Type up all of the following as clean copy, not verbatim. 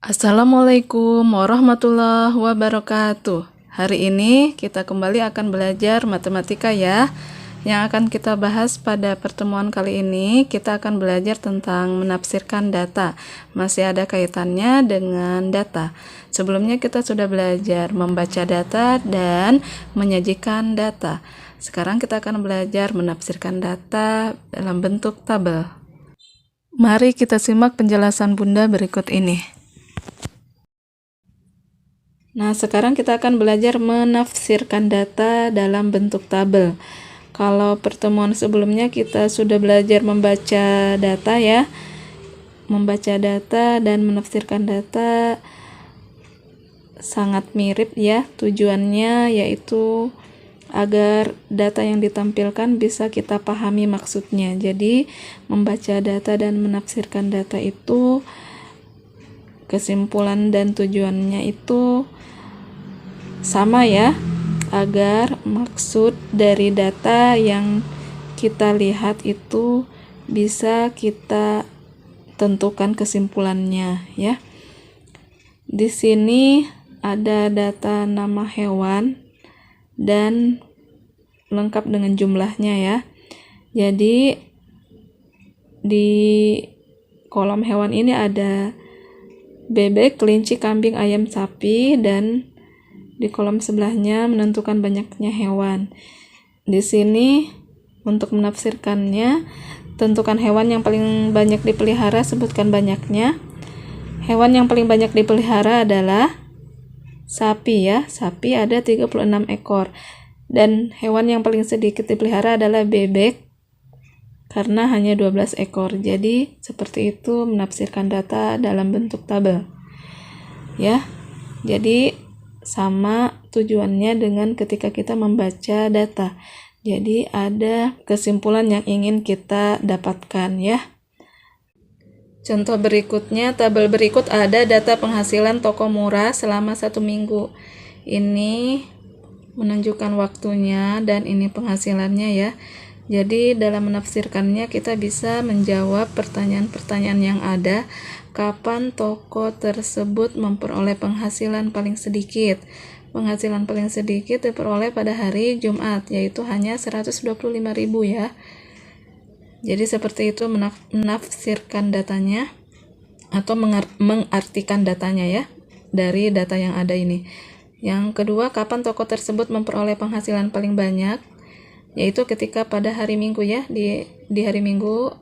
Assalamualaikum warahmatullahi wabarakatuh. Hari ini kita kembali akan belajar matematika ya. Yang akan kita bahas pada pertemuan kali ini, kita akan belajar tentang menafsirkan data. Masih ada kaitannya dengan data. Sebelumnya kita sudah belajar membaca data dan menyajikan data. Sekarang kita akan belajar menafsirkan data dalam bentuk tabel. Mari kita simak penjelasan Bunda berikut ini. Nah, sekarang kita akan belajar menafsirkan data dalam bentuk tabel. Kalau pertemuan sebelumnya kita sudah belajar membaca data ya. Membaca data dan menafsirkan data sangat mirip ya. Tujuannya yaitu agar data yang ditampilkan bisa kita pahami maksudnya. Jadi, membaca data dan menafsirkan data itu kesimpulan dan tujuannya itu sama ya, agar maksud dari data yang kita lihat itu bisa kita tentukan kesimpulannya ya. Di sini ada data nama hewan dan lengkap dengan jumlahnya ya. Jadi di kolom hewan ini ada bebek, kelinci, kambing, ayam, sapi, dan di kolom sebelahnya menentukan banyaknya hewan. Di sini untuk menafsirkannya, tentukan hewan yang paling banyak dipelihara, sebutkan banyaknya. Hewan yang paling banyak dipelihara adalah sapi ya. Sapi ada 36 ekor. Dan hewan yang paling sedikit dipelihara adalah bebek karena hanya 12 ekor. Jadi seperti itu menafsirkan data dalam bentuk tabel. Ya. Jadi sama tujuannya dengan ketika kita membaca data. Jadi ada kesimpulan yang ingin kita dapatkan ya. Contoh berikutnya, tabel berikut ada data penghasilan toko murah selama 1 minggu. Ini menunjukkan waktunya dan ini penghasilannya ya. Jadi dalam menafsirkannya kita bisa menjawab pertanyaan-pertanyaan yang ada. Kapan toko tersebut memperoleh penghasilan paling sedikit? Penghasilan paling sedikit diperoleh pada hari Jumat, yaitu hanya 125.000 ya. Jadi seperti itu menafsirkan datanya atau mengartikan datanya ya dari data yang ada ini. Yang kedua, kapan toko tersebut memperoleh penghasilan paling banyak? Yaitu ketika pada hari Minggu ya, di hari Minggu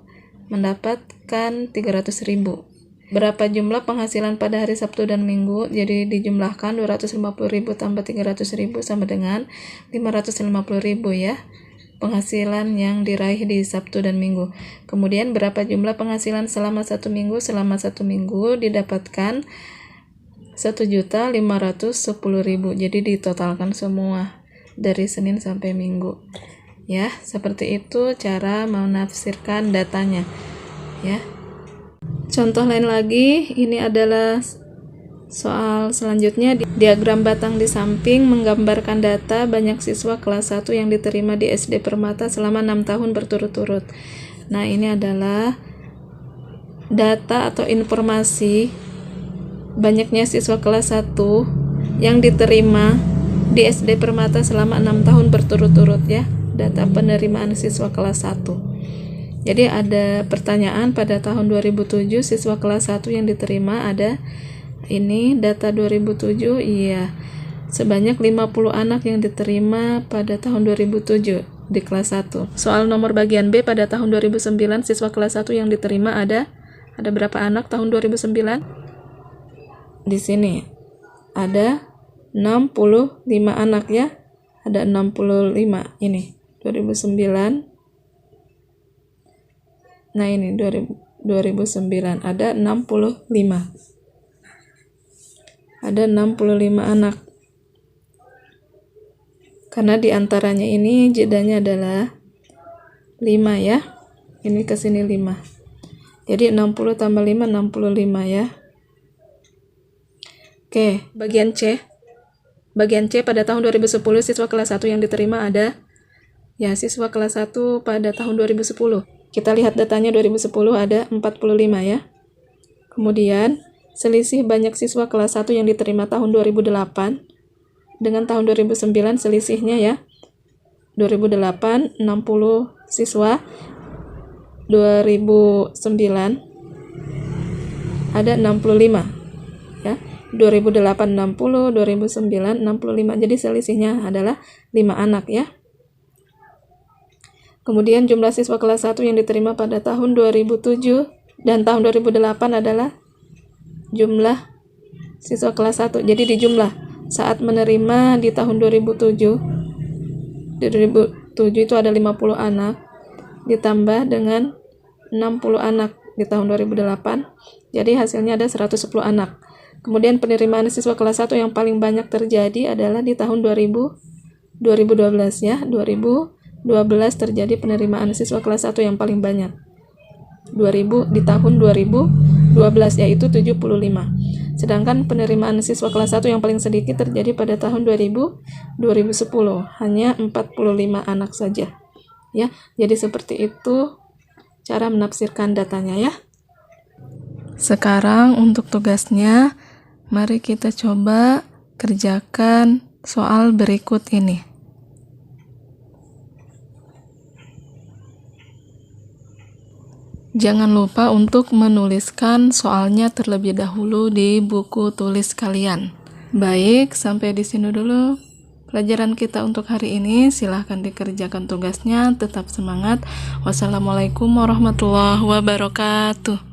mendapatkan 300.000. Berapa jumlah penghasilan pada hari Sabtu dan Minggu? Jadi dijumlahkan 250.000 tambah 300.000 sama dengan 550.000 ya. Penghasilan yang diraih di Sabtu dan Minggu. Kemudian berapa jumlah penghasilan selama 1 minggu? Selama 1 minggu didapatkan 1.510.000. Jadi ditotalkan semua dari Senin sampai Minggu. Ya, seperti itu cara menafsirkan datanya. Ya. Contoh lain lagi, ini adalah soal selanjutnya. Diagram batang di samping menggambarkan data banyak siswa kelas 1 yang diterima di SD Permata selama 6 tahun berturut-turut. Nah, ini adalah data atau informasi banyaknya siswa kelas 1 yang diterima di SD Permata selama 6 tahun berturut-turut ya. Data penerimaan siswa kelas 1. Jadi ada pertanyaan pada tahun 2007 siswa kelas 1 yang diterima ada ini data 2007 iya sebanyak 50 anak yang diterima pada tahun 2007 di kelas 1. Soal nomor bagian B pada tahun 2009 siswa kelas 1 yang diterima ada berapa anak tahun 2009? Di sini ada 65 anak ya. Ada 65 ini 2009. Nah ini 2009 ada 65. Ada 65 anak. Karena diantaranya ini jedanya adalah 5 ya. Ini ke sini 5. Jadi 60 tambah 5 65 ya. Oke, bagian C. Bagian C pada tahun 2010 siswa kelas 1 yang diterima ada ya siswa kelas 1 pada tahun 2010. Kita lihat datanya 2010 ada 45 ya. Kemudian selisih banyak siswa kelas 1 yang diterima tahun 2008 dengan tahun 2009 selisihnya ya. 2008 60 siswa, 2009 ada 65 ya. 2008 60, 2009 65. Jadi selisihnya adalah 5 anak ya. Kemudian jumlah siswa kelas 1 yang diterima pada tahun 2007 dan tahun 2008 adalah jumlah siswa kelas 1. Jadi dijumlah saat menerima di tahun 2007 itu ada 50 anak ditambah dengan 60 anak di tahun 2008. Jadi hasilnya ada 110 anak. Kemudian penerimaan siswa kelas 1 yang paling banyak terjadi adalah di tahun 2012 ya. 2012 terjadi penerimaan siswa kelas 1 yang paling banyak. Di tahun 2012 yaitu 75. Sedangkan penerimaan siswa kelas 1 yang paling sedikit terjadi pada tahun 2010, hanya 45 anak saja. Ya, jadi seperti itu cara menafsirkan datanya ya. Sekarang untuk tugasnya, mari kita coba kerjakan soal berikut ini. Jangan lupa untuk menuliskan soalnya terlebih dahulu di buku tulis kalian. Baik, sampai di sini dulu pelajaran kita untuk hari ini. Silahkan dikerjakan tugasnya, tetap semangat. Wassalamualaikum warahmatullahi wabarakatuh.